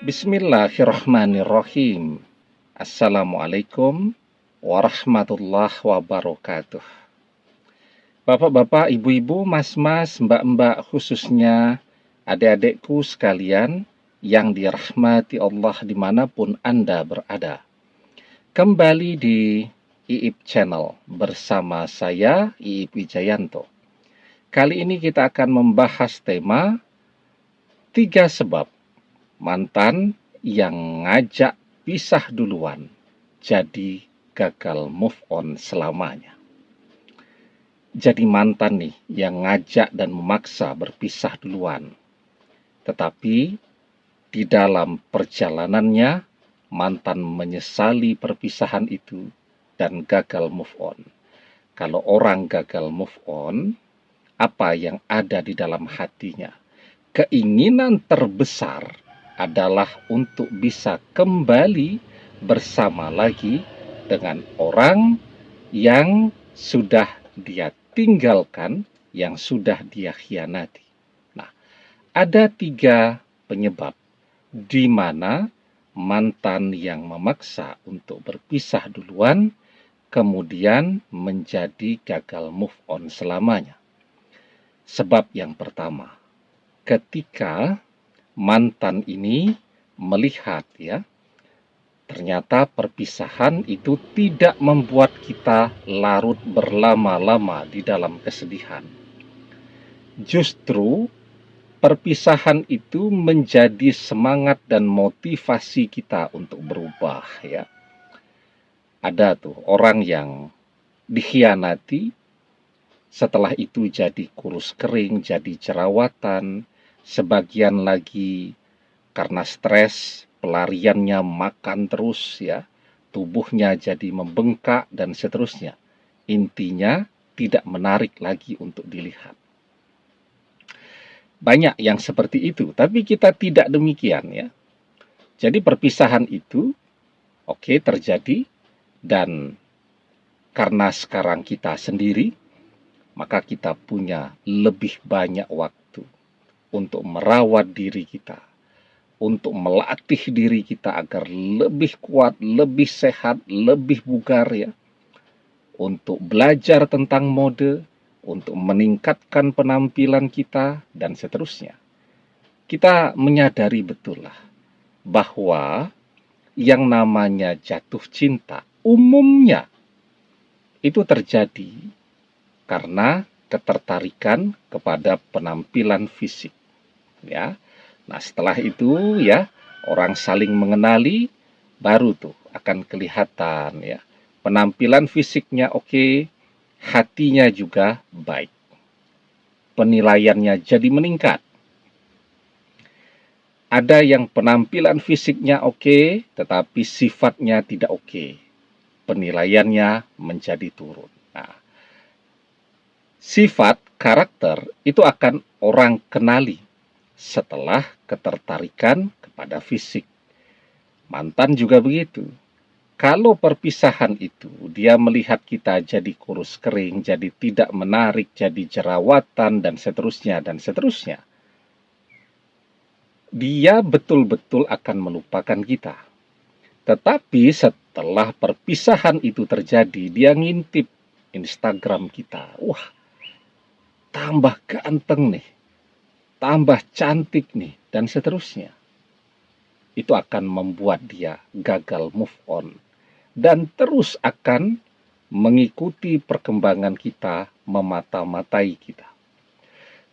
Bismillahirrahmanirrahim. Assalamualaikum warahmatullahi wabarakatuh. Bapak-bapak, ibu-ibu, mas-mas, mbak-mbak, khususnya adik-adikku sekalian yang dirahmati Allah dimanapun Anda berada. Kembali di IIP Channel bersama saya, IIP Wijayanto. Kali ini kita akan membahas tema 3 sebab mantan yang ngajak pisah duluan jadi gagal move on selamanya. Jadi mantan nih yang ngajak dan memaksa berpisah duluan. Tetapi di dalam perjalanannya mantan menyesali perpisahan itu dan gagal move on. Kalau orang gagal move on, apa yang ada di dalam hatinya? Keinginan terbesar adalah untuk bisa kembali bersama lagi dengan orang yang sudah dia tinggalkan, yang sudah dia khianati. Nah, ada 3 penyebab di mana mantan yang memaksa untuk berpisah duluan kemudian menjadi gagal move on selamanya. Sebab yang pertama, ketika mantan ini melihat ternyata perpisahan itu tidak membuat kita larut berlama-lama di dalam kesedihan. Justru perpisahan itu menjadi semangat dan motivasi kita untuk berubah ya. Ada tuh orang yang dikhianati, setelah itu jadi kurus kering, jadi jerawatan. Sebagian lagi karena stres, pelariannya makan terus ya, tubuhnya jadi membengkak dan seterusnya. Intinya tidak menarik lagi untuk dilihat. Banyak yang seperti itu, tapi kita tidak demikian ya. Jadi perpisahan itu terjadi, dan karena sekarang kita sendiri, maka kita punya lebih banyak waktu untuk merawat diri kita, untuk melatih diri kita agar lebih kuat, lebih sehat, lebih bugar ya, untuk belajar tentang mode, untuk meningkatkan penampilan kita, dan seterusnya. Kita menyadari betul lah bahwa yang namanya jatuh cinta umumnya itu terjadi karena ketertarikan kepada penampilan fisik. Ya, nah setelah itu ya orang saling mengenali, baru tuh akan kelihatan ya penampilan fisiknya oke, hatinya juga baik, penilaiannya jadi meningkat. Ada yang penampilan fisiknya oke, tetapi sifatnya tidak oke, penilaiannya menjadi turun. Nah, sifat karakter itu akan orang kenali setelah ketertarikan kepada fisik. Mantan juga begitu. Kalau perpisahan itu dia melihat kita jadi kurus kering, jadi tidak menarik, jadi jerawatan, dan seterusnya, dia betul-betul akan melupakan kita. Tetapi setelah perpisahan itu terjadi, dia ngintip Instagram kita. Wah, tambah ganteng nih, tambah cantik nih, dan seterusnya. Itu akan membuat dia gagal move on dan terus akan mengikuti perkembangan kita, memata-matai kita.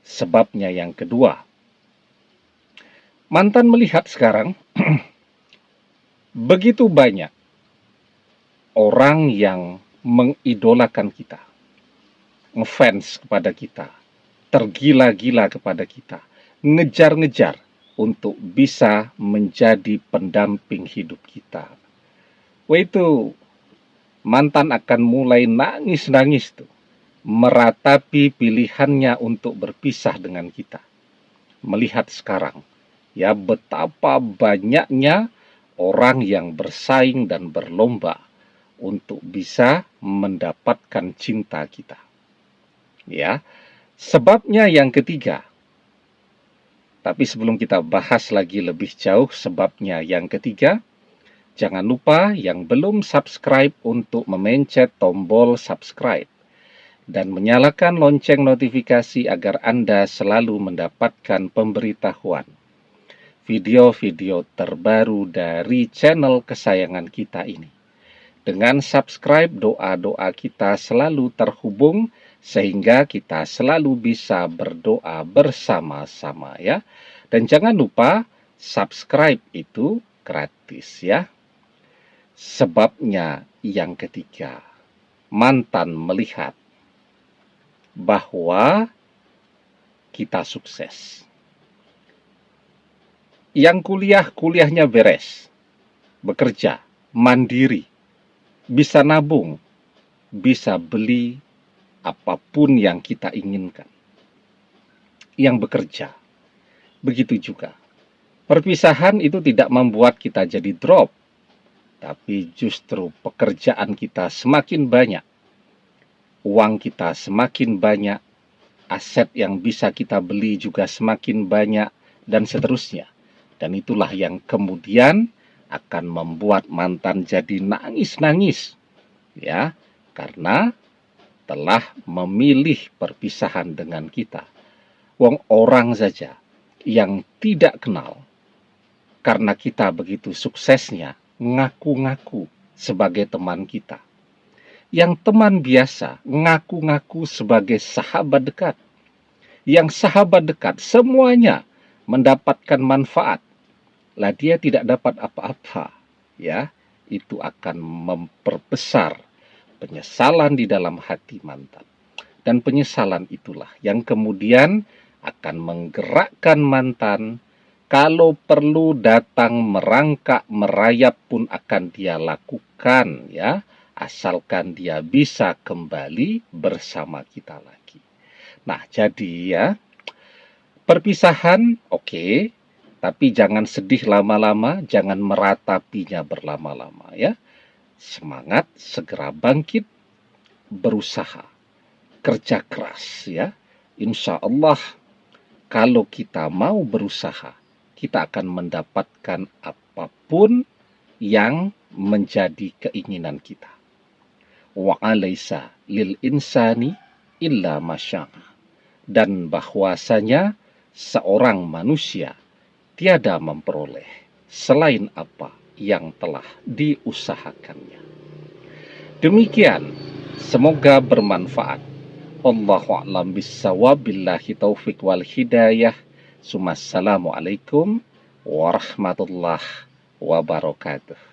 Sebabnya yang kedua, mantan melihat sekarang begitu banyak orang yang mengidolakan kita, ngefans kepada kita, tergila-gila kepada kita, ngejar-ngejar untuk bisa menjadi pendamping hidup kita. Wah, itu mantan akan mulai nangis-nangis tuh, meratapi pilihannya untuk berpisah dengan kita. Melihat sekarang ya betapa banyaknya orang yang bersaing dan berlomba untuk bisa mendapatkan cinta kita. Ya, sebabnya yang ketiga, Tapi sebelum kita bahas lagi lebih jauh sebabnya yang ketiga, jangan lupa yang belum subscribe untuk memencet tombol subscribe dan menyalakan lonceng notifikasi agar Anda selalu mendapatkan pemberitahuan video-video terbaru dari channel kesayangan kita ini. Dengan subscribe, doa-doa kita selalu terhubung sehingga kita selalu bisa berdoa bersama-sama ya. Dan jangan lupa subscribe itu gratis ya. Sebabnya yang ketiga, mantan melihat bahwa kita sukses. Yang kuliah, kuliahnya beres. Bekerja, mandiri, bisa nabung, bisa beli apapun yang kita inginkan. Yang bekerja, begitu juga. Perpisahan itu tidak membuat kita jadi drop, tapi justru pekerjaan kita semakin banyak, uang kita semakin banyak, aset yang bisa kita beli juga semakin banyak, dan seterusnya. Dan itulah yang kemudian akan membuat mantan jadi nangis-nangis, ya, karena telah memilih perpisahan dengan kita. Wong orang saja yang tidak kenal, karena kita begitu suksesnya, ngaku-ngaku sebagai teman kita. Yang teman biasa, ngaku-ngaku sebagai sahabat dekat. Yang sahabat dekat, semuanya mendapatkan manfaat. Lah dia tidak dapat apa-apa, ya. Itu akan memperbesar penyesalan di dalam hati mantan. Dan penyesalan itulah yang kemudian akan menggerakkan mantan, kalau perlu datang merangkak merayap pun akan dia lakukan ya, asalkan dia bisa kembali bersama kita lagi. Nah, jadi ya, perpisahan oke, tapi jangan sedih lama-lama, jangan meratapinya berlama-lama ya. Semangat, segera bangkit, berusaha, kerja keras ya. Insya Allah kalau kita mau berusaha, kita akan mendapatkan apapun yang menjadi keinginan kita. Wa alaysa lil insani illa masya'a. Dan bahwasanya seorang manusia tiada memperoleh selain apa yang telah diusahakannya. Demikian, semoga bermanfaat. Allahu a'lam bissawab, billahi taufik wal hidayah. Assalamualaikum warahmatullahi wabarakatuh.